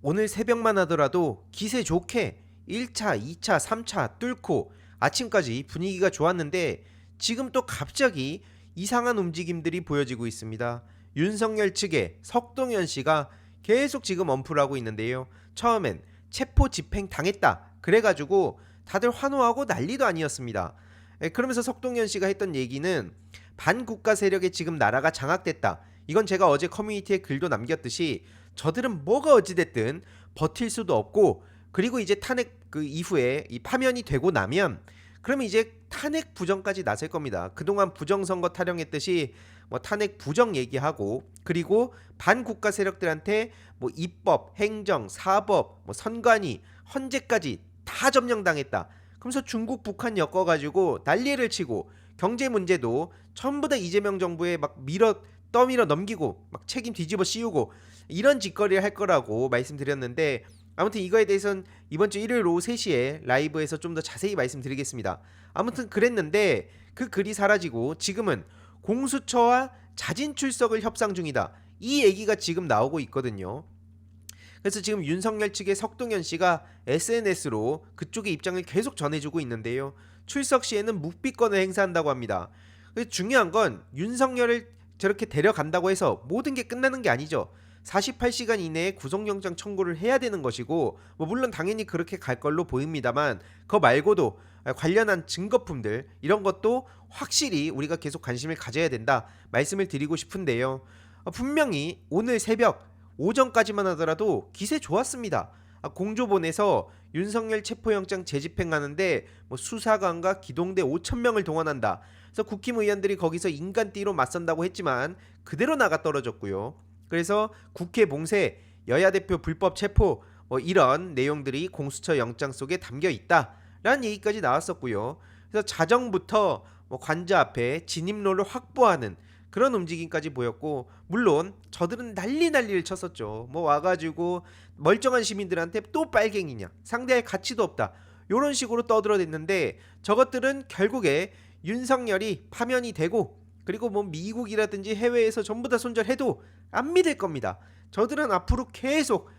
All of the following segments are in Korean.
오늘 새벽만 하더라도 기세 좋게 1차, 2차, 3차 뚫고 아침까지 분위기가 좋았는데 지금 또 갑자기 이상한 움직임들이 보여지고 있습니다. 윤석열 측의 석동현 씨가 계속 지금 언프를 하고 있는데요. 처음엔 체포 집행 당했다. 그래가지고 다들 환호하고 난리도 아니었습니다. 그러면서 석동현 씨가 했던 얘기는 반국가 세력에 지금 나라가 장악됐다. 이건 제가 어제 커뮤니티에 글도 남겼듯이 저들은 뭐가 어찌됐든 버틸 수도 없고, 그리고 이제 탄핵 그 이후에 이 파면이 되고 나면 그러면 이제 탄핵 부정까지 나설 겁니다. 그동안 부정선거 타령했듯이 뭐 탄핵 부정 얘기하고, 그리고 반국가 세력들한테 뭐 입법, 행정, 사법, 뭐 선관위, 헌재까지 다 점령당했다. 그러면서 중국, 북한 엮어가지고 난리를 치고 경제 문제도 전부 다 이재명 정부에 막 떠밀어 넘기고 막 책임 뒤집어 씌우고 이런 짓거리를 할 거라고 말씀드렸는데, 아무튼 이거에 대해서는 이번 주 일요일 오후 3시에 라이브에서 좀 더 자세히 말씀드리겠습니다. 아무튼 그랬는데 그 글이 사라지고 지금은 공수처와 자진 출석을 협상 중이다. 이 얘기가 지금 나오고 있거든요. 그래서 지금 윤석열 측의 석동현 씨가 SNS로 그쪽의 입장을 계속 전해주고 있는데요. 출석 시에는 묵비권을 행사한다고 합니다. 중요한 건 윤석열을 저렇게 데려간다고 해서 모든 게 끝나는 게 아니죠. 48시간 이내에 구속영장 청구를 해야 되는 것이고, 뭐 물론 당연히 그렇게 갈 걸로 보입니다만 그거 말고도 관련한 증거품들 이런 것도 확실히 우리가 계속 관심을 가져야 된다 말씀을 드리고 싶은데요. 분명히 오늘 새벽 오전까지만 하더라도 기세 좋았습니다. 공조본에서 윤석열 체포영장 재집행하는데 뭐 수사관과 기동대 5,000명을 동원한다. 그래서 국힘의원들이 거기서 인간띠로 맞선다고 했지만 그대로 나가 떨어졌고요. 그래서 국회 봉쇄, 여야 대표 불법 체포, 뭐 이런 내용들이 공수처 영장 속에 담겨 있다라는 얘기까지 나왔었고요. 그래서 자정부터 뭐 관저 앞에 진입로를 확보하는 그런 움직임까지 보였고, 물론 저들은 난리를 쳤었죠. 뭐 와가지고 멀쩡한 시민들한테 또 빨갱이냐, 상대할 가치도 없다, 요런 식으로 떠들어댔는데 저것들은 결국에 윤석열이 파면이 되고, 그리고 뭐 미국이라든지 해외에서 전부 다 손절해도 안 믿을 겁니다. 저들은 앞으로 계속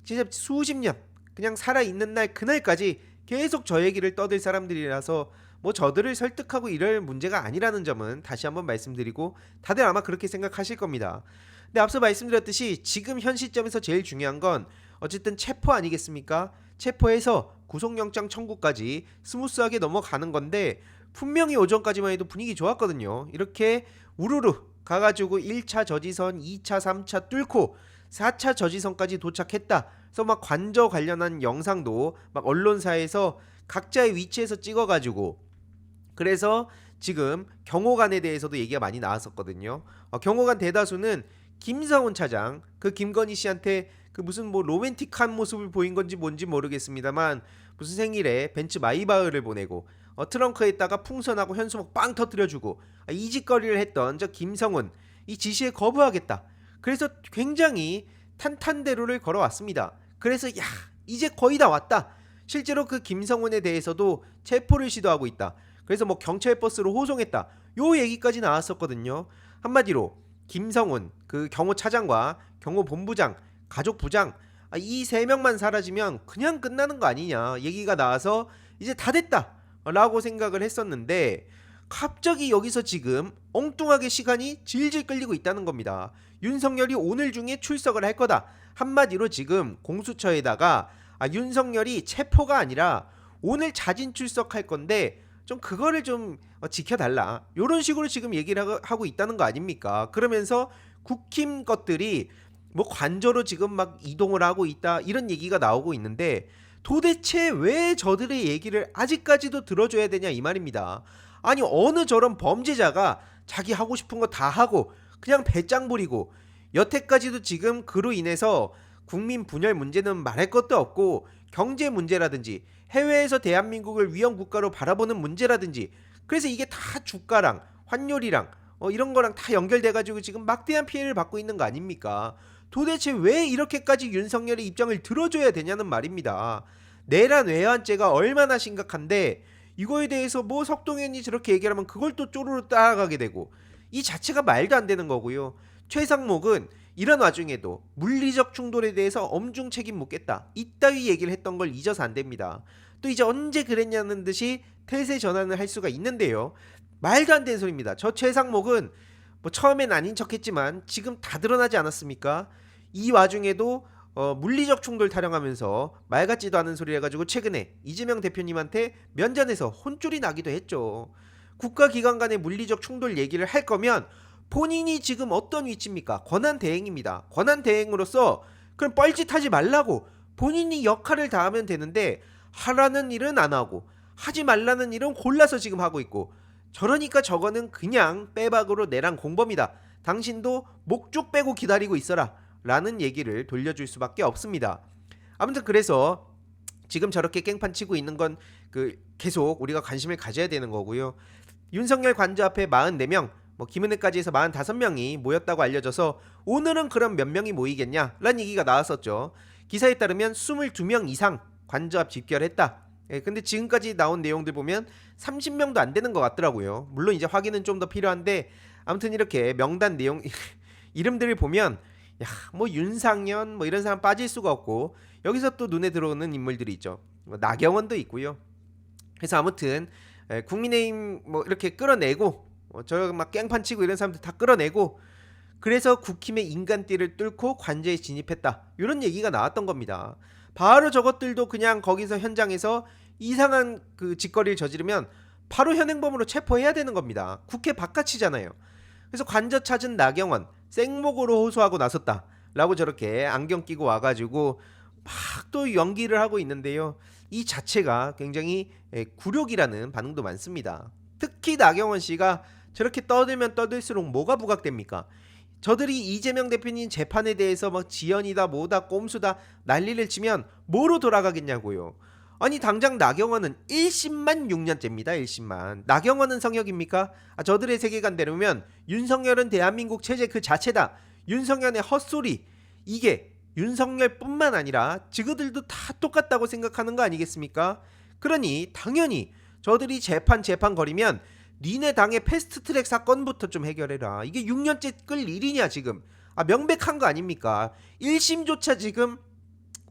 진짜 수십 년 그냥 살아있는 날 그날까지 계속 저 얘기를 떠들 사람들이라서 뭐 저들을 설득하고 이럴 문제가 아니라는 점은 다시 한번 말씀드리고, 다들 아마 그렇게 생각하실 겁니다. 근데 앞서 말씀드렸듯이 지금 현 시점에서 제일 중요한 건 어쨌든 체포 아니겠습니까? 체포해서 구속영장 청구까지 스무스하게 넘어가는 건데, 분명히 오전까지만 해도 분위기 좋았거든요. 이렇게 우르르 가가지고 1차 저지선, 2차, 3차 뚫고 4차 저지선까지 도착했다. 그래서 막 관저 관련한 영상도 막 언론사에서 각자의 위치에서 찍어가지고, 그래서 지금 경호관에 대해서도 얘기가 많이 나왔었거든요. 경호관 대다수는 김성훈 차장, 그 김건희 씨한테 그 무슨 뭐 로맨틱한 모습을 보인 건지 뭔지 모르겠습니다만 무슨 생일에 벤츠 마이바흐를 보내고 트렁크에다가 풍선하고 현수막 빵 터뜨려주고 이 짓거리를 했던 저 김성훈, 이 지시에 거부하겠다. 그래서 굉장히 탄탄대로를 걸어왔습니다. 그래서 야, 이제 거의 다 왔다. 실제로 그 김성훈에 대해서도 체포를 시도하고 있다. 그래서 뭐 경찰 버스로 호송했다. 요 얘기까지 나왔었거든요. 한마디로 김성훈, 그 경호차장과 경호본부장, 가족부장, 이 세 명만 사라지면 그냥 끝나는 거 아니냐 얘기가 나와서 이제 다 됐다 라고 생각을 했었는데, 갑자기 여기서 지금 엉뚱하게 시간이 질질 끌리고 있다는 겁니다. 윤석열이 오늘 중에 출석을 할 거다. 한마디로 지금 공수처에다가 윤석열이 체포가 아니라 오늘 자진 출석할 건데 좀 그거를 좀 지켜달라, 이런 식으로 지금 얘기를 하고 있다는 거 아닙니까? 그러면서 국힘 것들이 뭐 관저로 지금 막 이동을 하고 있다 이런 얘기가 나오고 있는데, 도대체 왜 저들의 얘기를 아직까지도 들어줘야 되냐 이 말입니다. 아니 어느 저런 범죄자가 자기 하고 싶은 거 다 하고 그냥 배짱 부리고, 여태까지도 지금 그로 인해서 국민 분열 문제는 말할 것도 없고 경제 문제라든지 해외에서 대한민국을 위험 국가로 바라보는 문제라든지, 그래서 이게 다 주가랑 환율이랑 이런 거랑 다 연결돼가지고 지금 막대한 피해를 받고 있는 거 아닙니까? 도대체 왜 이렇게까지 윤석열의 입장을 들어줘야 되냐는 말입니다. 내란 외환죄가 얼마나 심각한데 이거에 대해서 뭐 석동현이 저렇게 얘기하면 그걸 또 쪼르르 따라가게 되고, 이 자체가 말도 안 되는 거고요. 최상목은 이런 와중에도 물리적 충돌에 대해서 엄중 책임 묻겠다, 이따위 얘기를 했던 걸 잊어서 안 됩니다. 또 이제 언제 그랬냐는 듯이 태세 전환을 할 수가 있는데요. 말도 안 되는 소리입니다. 저 최상목은 뭐 처음엔 아닌 척했지만 지금 다 드러나지 않았습니까? 이 와중에도 물리적 충돌 타령하면서 말 같지도 않은 소리 해가지고 최근에 이재명 대표님한테 면전에서 혼쭐이 나기도 했죠. 국가기관 간의 물리적 충돌 얘기를 할 거면 본인이 지금 어떤 위치입니까? 권한대행입니다. 권한대행으로서 그럼 뻘짓하지 말라고 본인이 역할을 다하면 되는데 하라는 일은 안 하고 하지 말라는 일은 골라서 지금 하고 있고, 저러니까 저거는 그냥 빼박으로 내란 공범이다, 당신도 목 쭉 빼고 기다리고 있어라 라는 얘기를 돌려줄 수밖에 없습니다. 아무튼 그래서 지금 저렇게 깽판 치고 있는 건 계속 우리가 관심을 가져야 되는 거고요. 윤석열 관저 앞에 44명, 김은혜까지 해서 45명이 모였다고 알려져서 오늘은 그럼 몇 명이 모이겠냐 라는 얘기가 나왔었죠. 기사에 따르면 22명 이상 관저 앞 집결했다. 근데 지금까지 나온 내용들 보면 30명도 안 되는 것 같더라고요. 물론 이제 확인은 좀 더 필요한데, 아무튼 이렇게 명단 내용 이름들을 보면 윤상현 이런 사람 빠질 수가 없고, 여기서 또 눈에 들어오는 인물들이 있죠. 나경원도 있고요. 그래서 아무튼 국민의힘 이렇게 끌어내고, 저 막 깽판 치고 이런 사람들 다 끌어내고, 그래서 국힘의 인간띠를 뚫고 관저에 진입했다, 이런 얘기가 나왔던 겁니다. 바로 저것들도 그냥 거기서 현장에서 이상한 짓거리를 저지르면 바로 현행범으로 체포해야 되는 겁니다. 국회 바깥이잖아요. 그래서 관저 찾은 나경원 생목으로 호소하고 나섰다 라고 저렇게 안경 끼고 와가지고 막 또 연기를 하고 있는데요. 이 자체가 굉장히 굴욕이라는 반응도 많습니다. 특히 나경원 씨가 저렇게 떠들면 떠들수록 뭐가 부각됩니까? 저들이 이재명 대표님 재판에 대해서 지연이다 뭐다 꼼수다 난리를 치면 뭐로 돌아가겠냐고요. 아니 당장 나경원은 1심만 6년째입니다. 1심만. 나경원은 성역입니까? 저들의 세계관대로면 윤석열은 대한민국 체제 그 자체다, 윤석열의 헛소리, 이게 윤석열뿐만 아니라 지그들도 다 똑같다고 생각하는 거 아니겠습니까? 그러니 당연히 저들이 재판 거리면 니네 당의 패스트트랙 사건부터 좀 해결해라. 이게 6년째 끌 일이냐 지금. 명백한 거 아닙니까? 1심조차 지금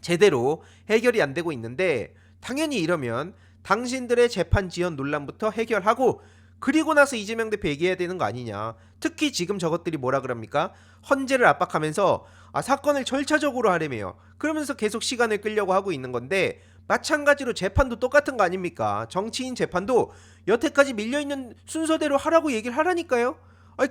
제대로 해결이 안 되고 있는데, 당연히 이러면 당신들의 재판 지연 논란부터 해결하고 그리고 나서 이재명 대표 얘기해야 되는 거 아니냐. 특히 지금 저것들이 뭐라 그럽니까? 헌재를 압박하면서 사건을 절차적으로 하려며요. 그러면서 계속 시간을 끌려고 하고 있는 건데, 마찬가지로 재판도 똑같은 거 아닙니까? 정치인 재판도 여태까지 밀려있는 순서대로 하라고 얘기를 하라니까요.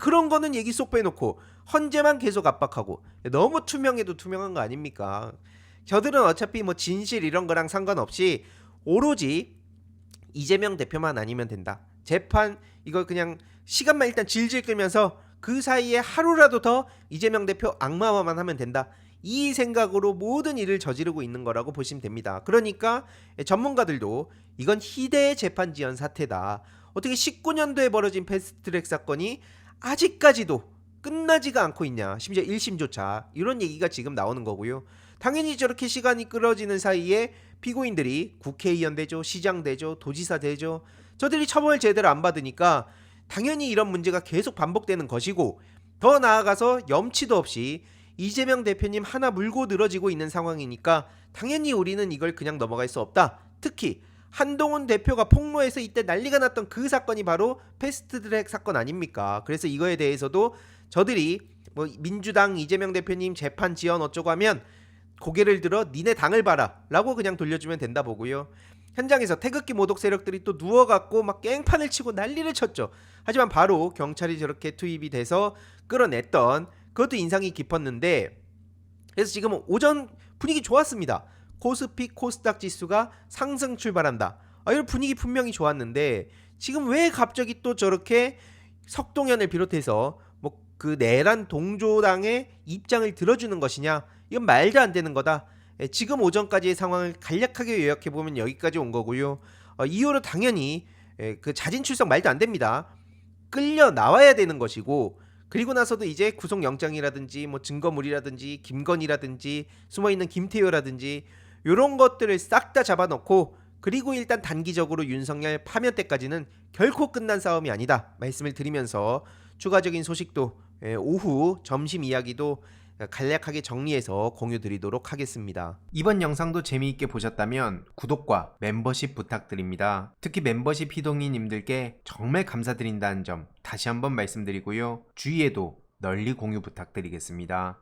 그런 거는 얘기 쏙 빼놓고 헌재만 계속 압박하고, 너무 투명해도 투명한 거 아닙니까? 저들은 어차피 진실 이런 거랑 상관없이 오로지 이재명 대표만 아니면 된다, 재판 이거 그냥 시간만 일단 질질 끌면서 그 사이에 하루라도 더 이재명 대표 악마화만 하면 된다, 이 생각으로 모든 일을 저지르고 있는 거라고 보시면 됩니다. 그러니까 전문가들도 이건 희대의 재판 지연 사태다, 어떻게 19년도에 벌어진 패스트트랙 사건이 아직까지도 끝나지가 않고 있냐, 심지어 1심조차, 이런 얘기가 지금 나오는 거고요. 당연히 저렇게 시간이 끌어지는 사이에 피고인들이 국회의원 되죠, 시장 되죠, 도지사 되죠. 저들이 처벌 제대로 안 받으니까 당연히 이런 문제가 계속 반복되는 것이고, 더 나아가서 염치도 없이 이재명 대표님 하나 물고 늘어지고 있는 상황이니까 당연히 우리는 이걸 그냥 넘어갈 수 없다. 특히 한동훈 대표가 폭로해서 이때 난리가 났던 그 사건이 바로 패스트트랙 사건 아닙니까? 그래서 이거에 대해서도 저들이 민주당 이재명 대표님 재판 지연 어쩌고 하면 고개를 들어 니네 당을 봐라 라고 그냥 돌려주면 된다 보고요. 현장에서 태극기 모독 세력들이 또 누워갖고 막 깽판을 치고 난리를 쳤죠. 하지만 바로 경찰이 저렇게 투입이 돼서 끌어냈던 그것도 인상이 깊었는데, 그래서 지금 오전 분위기 좋았습니다. 코스피 코스닥 지수가 상승 출발한다, 이런 분위기 분명히 좋았는데 지금 왜 갑자기 또 저렇게 석동현을 비롯해서 그 내란 동조당의 입장을 들어주는 것이냐, 이건 말도 안 되는 거다. 지금 오전까지의 상황을 간략하게 요약해보면 여기까지 온 거고요. 이후로 당연히 그 자진 출석 말도 안 됩니다. 끌려 나와야 되는 것이고, 그리고 나서도 이제 구속영장이라든지 증거물이라든지 김건희라든지 숨어있는 김태효라든지 이런 것들을 싹 다 잡아놓고, 그리고 일단 단기적으로 윤석열 파면 때까지는 결코 끝난 싸움이 아니다 말씀을 드리면서, 추가적인 소식도 오후 점심 이야기도 간략하게 정리해서 공유 드리도록 하겠습니다. 이번 영상도 재미있게 보셨다면 구독과 멤버십 부탁드립니다. 특히 멤버십 희동이님들께 정말 감사드린다는 점 다시 한번 말씀드리고요. 주위에도 널리 공유 부탁드리겠습니다.